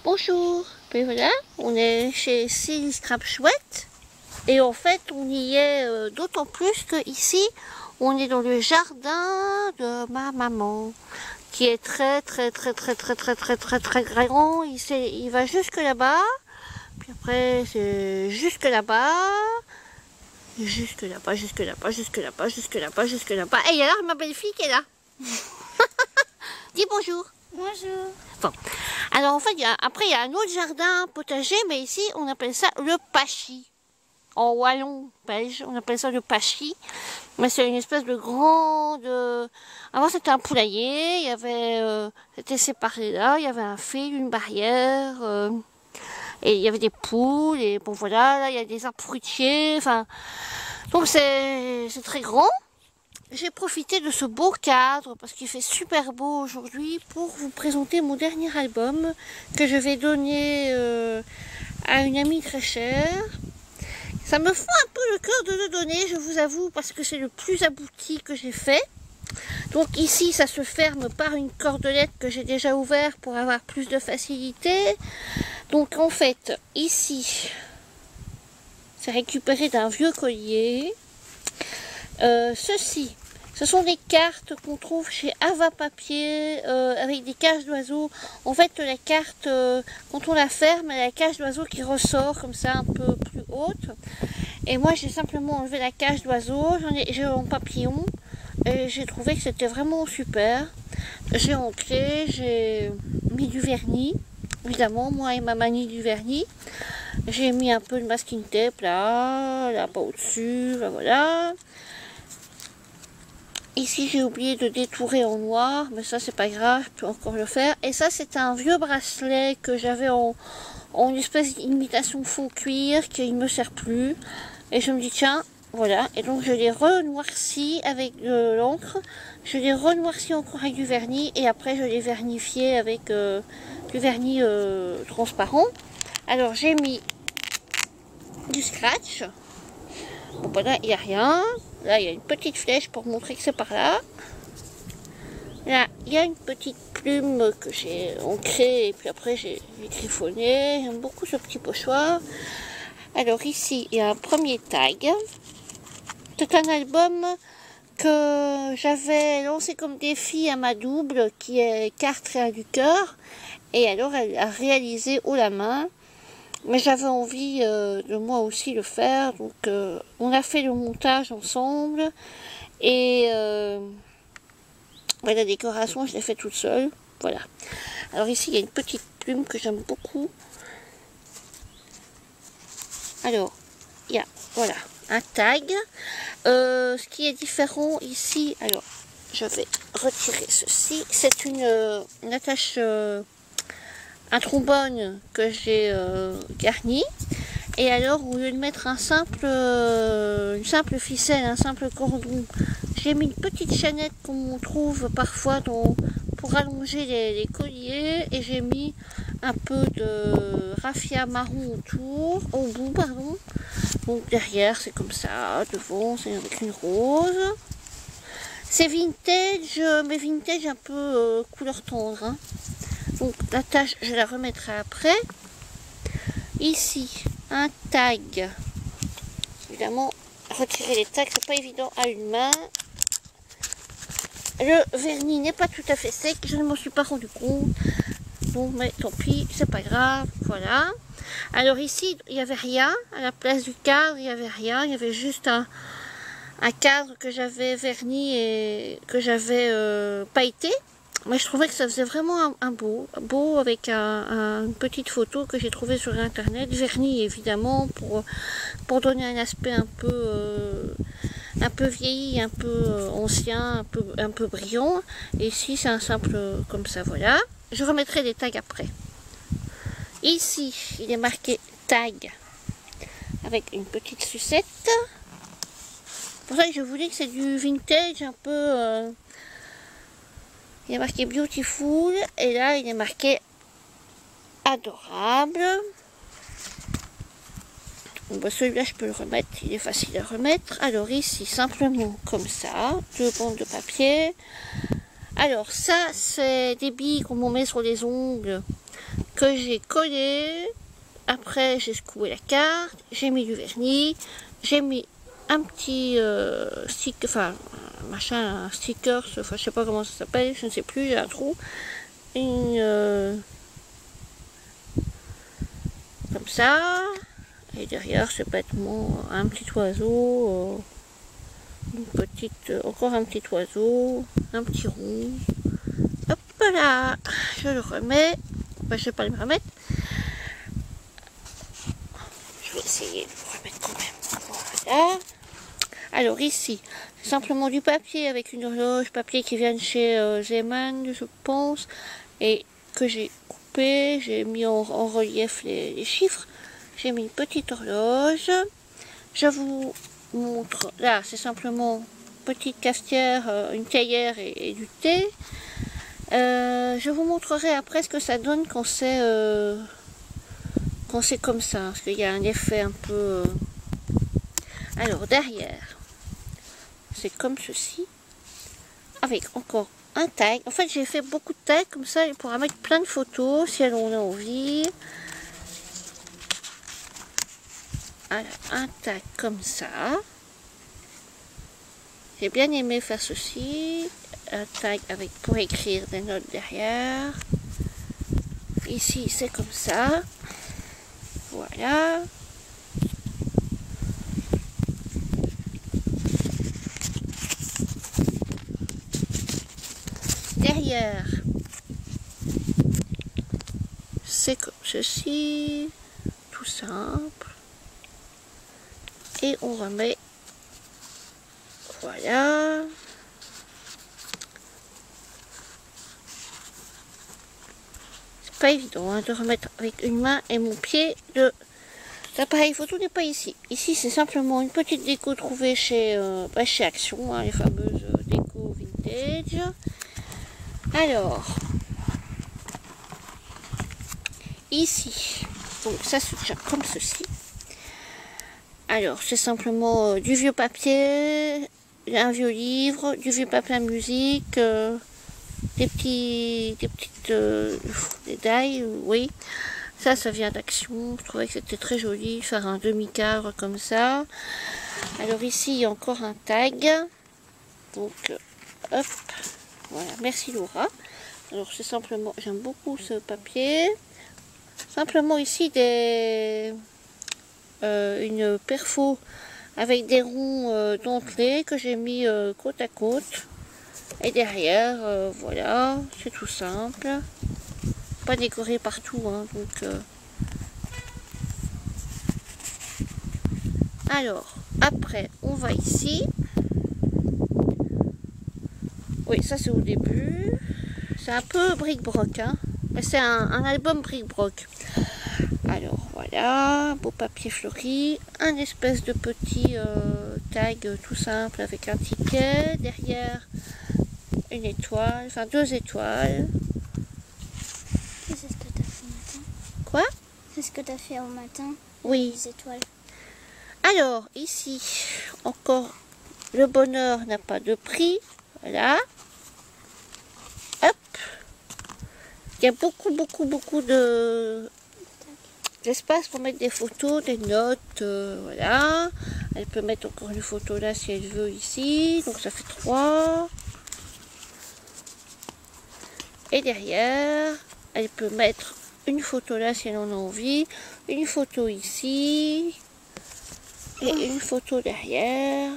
Bonjour, ben voilà, on est chez Silly Scrap Chouette et en fait on y est d'autant plus que ici on est dans le jardin de ma maman qui est très grand. Il va jusque là-bas, puis après c'est jusque là-bas, jusque là-bas. Et alors ma belle fille qui est là. Dis bonjour. Bonjour. Bon. Alors en fait, après il y a un autre jardin potager, mais ici on appelle ça le pachy. En wallon belge, on appelle ça le pachy. Mais c'est une espèce de grande... Avant c'était un poulailler, il y avait... c'était séparé là, il y avait un fil, une barrière, et il y avait des poules, et bon voilà, là il y a des arbres fruitiers, enfin... Donc c'est très grand. J'ai profité de ce beau cadre, parce qu'il fait super beau aujourd'hui, pour vous présenter mon dernier album que je vais donner à une amie très chère. Ça me fend un peu le cœur de le donner, je vous avoue, parce que c'est le plus abouti que j'ai fait. Donc ici, ça se ferme par une cordelette que j'ai déjà ouverte pour avoir plus de facilité. Donc en fait, ici, c'est récupéré d'un vieux collier. Ceci, ce sont des cartes qu'on trouve chez Ava Papier avec des cages d'oiseaux. En fait, la carte, quand on la ferme, elle a la cage d'oiseau qui ressort comme ça un peu plus haute. Et moi, j'ai simplement enlevé la cage d'oiseau, j'ai en papillon et j'ai trouvé que c'était vraiment super. J'ai ancré, j'ai mis du vernis, évidemment, moi et ma manie du vernis. J'ai mis un peu de masking tape là pas au-dessus, là, voilà. Ici, j'ai oublié de détourer en noir, mais ça, c'est pas grave, je peux encore le faire. Et ça, c'est un vieux bracelet que j'avais en espèce d'imitation faux cuir qui ne me sert plus. Et je me dis, tiens, voilà. Et donc, je l'ai renoirci avec de l'encre. Je l'ai renoirci encore avec du vernis. Et après, je l'ai vernifié avec du vernis transparent. Alors, j'ai mis du scratch. Bon, ben là, il n'y a rien. Là, il y a une petite flèche pour montrer que c'est par là. Là, il y a une petite plume que j'ai ancrée et puis après j'ai griffonné. J'aime beaucoup ce petit pochoir. Alors ici, il y a un premier tag. C'est un album que j'avais lancé comme défi à ma double qui est carte Réa du cœur. Et alors, elle a réalisé haut la main. Mais j'avais envie de moi aussi le faire, donc on a fait le montage ensemble et la décoration je l'ai fait toute seule, voilà. Alors ici il y a une petite plume que j'aime beaucoup. Alors il y a voilà un tag. Ce qui est différent ici, alors je vais retirer ceci, c'est une attache. Un trombone que j'ai garni, et alors au lieu de mettre une simple ficelle, un simple cordon, j'ai mis une petite chaînette qu'on trouve parfois pour allonger les colliers, et j'ai mis un peu de raffia marron au bout, pardon. Donc derrière c'est comme ça, devant c'est avec une rose. C'est vintage, mais vintage un peu couleur tendre, hein. Donc la tâche, je la remettrai après. Ici, un tag. Évidemment, retirer les tags, c'est pas évident à une main. Le vernis n'est pas tout à fait sec, je ne m'en suis pas rendu compte. Bon, mais tant pis, c'est pas grave, voilà. Alors ici, il n'y avait rien. À la place du cadre, il n'y avait rien. Il y avait juste un cadre que j'avais verni et que j'avais pailleté. Mais je trouvais que ça faisait vraiment un beau avec une petite photo que j'ai trouvée sur internet, vernis évidemment pour donner un aspect un peu vieilli, un peu ancien, un peu brillant. Et ici c'est un simple comme ça, voilà. Je remettrai des tags après. Ici il est marqué tag avec une petite sucette. C'est pour ça que je vous dis que c'est du vintage un peu. Il est marqué Beautiful et là il est marqué Adorable. Bon, bah, celui-là je peux le remettre, il est facile à remettre. Alors ici simplement comme ça, 2 bandes de papier Alors ça, c'est des billes qu'on met sur les ongles que j'ai collées. Après, j'ai secoué la carte, j'ai mis du vernis, j'ai mis un petit stick, enfin machin, un sticker, enfin je sais pas comment ça s'appelle, je ne sais plus, j'ai un trou. Comme ça. Et derrière, c'est bêtement un petit oiseau, une petite, encore un petit oiseau, un petit rond. Hop là, je le remets. Enfin, je vais pas le remettre. Je vais essayer de le remettre quand même. Voilà. Alors ici, c'est simplement du papier avec une horloge, papier qui vient de chez Zeman, je pense, et que j'ai coupé, j'ai mis en relief les chiffres. J'ai mis une petite horloge. Je vous montre, là c'est simplement une petite cafetière, une théière et du thé. Je vous montrerai après ce que ça donne quand c'est comme ça, parce qu'il y a un effet un peu... Alors derrière, c'est comme ceci, avec encore un tag. En fait j'ai fait beaucoup de tags, comme ça il pourra mettre plein de photos si elle en a envie. Alors, un tag comme ça. J'ai bien aimé faire ceci. Un tag avec pour écrire des notes derrière. Ici, c'est comme ça. Voilà. Derrière, c'est comme ceci. Tout simple. Et on remet, voilà, c'est pas évident hein, de remettre avec une main et mon pied. L'appareil photo n'est pas ici. Ici c'est simplement une petite déco trouvée chez Action, hein, les fameuses déco vintage. Alors ici, donc ça se tient comme ceci. Alors, c'est simplement du vieux papier, un vieux livre, du vieux papier à musique, des petites médailles, oui. Ça vient d'Action. Je trouvais que c'était très joli, faire un demi-cadre comme ça. Alors ici, il y a encore un tag. Donc, hop, voilà. Merci Laura. Alors, c'est simplement, j'aime beaucoup ce papier. Simplement ici une perfo avec des ronds dentelés que j'ai mis côte à côte. Et derrière, voilà, c'est tout simple. Pas décoré partout, hein, donc... Alors, après, on va ici. Oui, ça c'est au début. C'est un peu bric-broc, hein. Mais c'est un album bric-broc. Alors voilà, beau papier fleuri, un espèce de petit tag tout simple avec un ticket, derrière une étoile, enfin 2 étoiles. C'est ce que tu as fait au matin. Quoi? C'est ce que tu as fait au matin. Oui. Les étoiles. Alors ici, encore, le bonheur n'a pas de prix, voilà. Hop. Il y a beaucoup d'espace pour mettre des photos, des notes, voilà. Elle peut mettre encore une photo là si elle veut ici, donc ça fait 3. Et derrière, elle peut mettre une photo là si elle en a envie, une photo ici, et une photo derrière.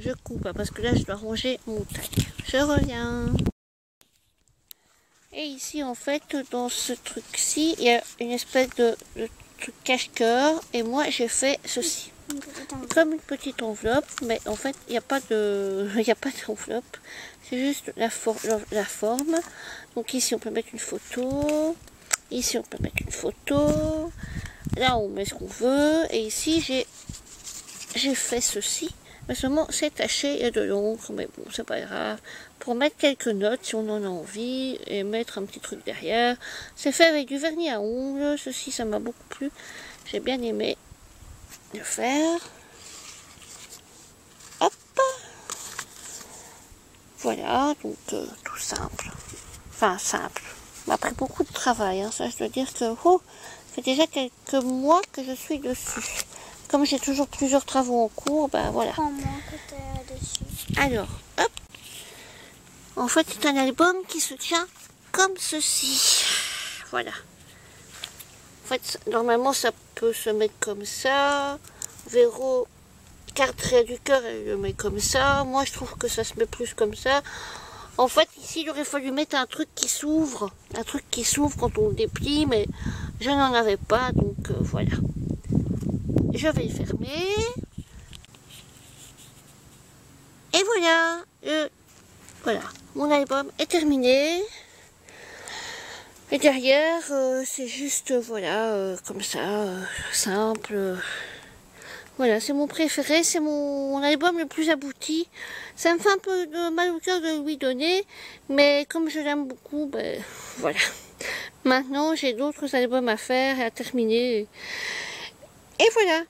Je coupe parce que là je dois ranger mon tag. Je reviens. Et ici en fait dans ce truc-ci il y a une espèce de truc cache-cœur et moi j'ai fait ceci. Comme une petite enveloppe, mais en fait il n'y a pas d'enveloppe, c'est juste la forme. Donc ici on peut mettre une photo, ici on peut mettre une photo, là on met ce qu'on veut, et ici j'ai fait ceci. Mais seulement c'est taché, il y a de l'encre, mais bon, c'est pas grave. pour mettre quelques notes si on en a envie et mettre un petit truc derrière. C'est fait avec du vernis à ongles, ceci ça m'a beaucoup plu, j'ai bien aimé le faire. Hop, voilà, donc tout simple, enfin simple, m'a pris beaucoup de travail, hein. Ça je dois dire que ça fait déjà quelques mois que je suis dessus. Comme j'ai toujours plusieurs travaux en cours, ben voilà. Prends-moi que t'es dessus. Alors, hop. En fait, c'est un album qui se tient comme ceci. Voilà. En fait, normalement, ça peut se mettre comme ça. Véro, carte du cœur, elle le met comme ça. Moi, je trouve que ça se met plus comme ça. En fait, ici, il aurait fallu mettre un truc qui s'ouvre. Un truc qui s'ouvre quand on le déplie, mais je n'en avais pas, donc voilà. Je vais le fermer. Et voilà. Voilà. Mon album est terminé. Et derrière, c'est juste, voilà, comme ça, simple. Voilà, c'est mon préféré, c'est mon album le plus abouti. Ça me fait un peu de mal au cœur de lui donner, mais comme je l'aime beaucoup, ben voilà. Maintenant, j'ai d'autres albums à faire et à terminer. Et voilà.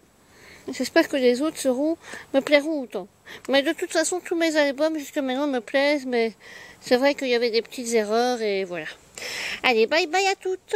J'espère que les autres me plairont autant. Mais de toute façon, tous mes albums jusqu'à maintenant me plaisent, mais c'est vrai qu'il y avait des petites erreurs et voilà. Allez, bye bye à toutes.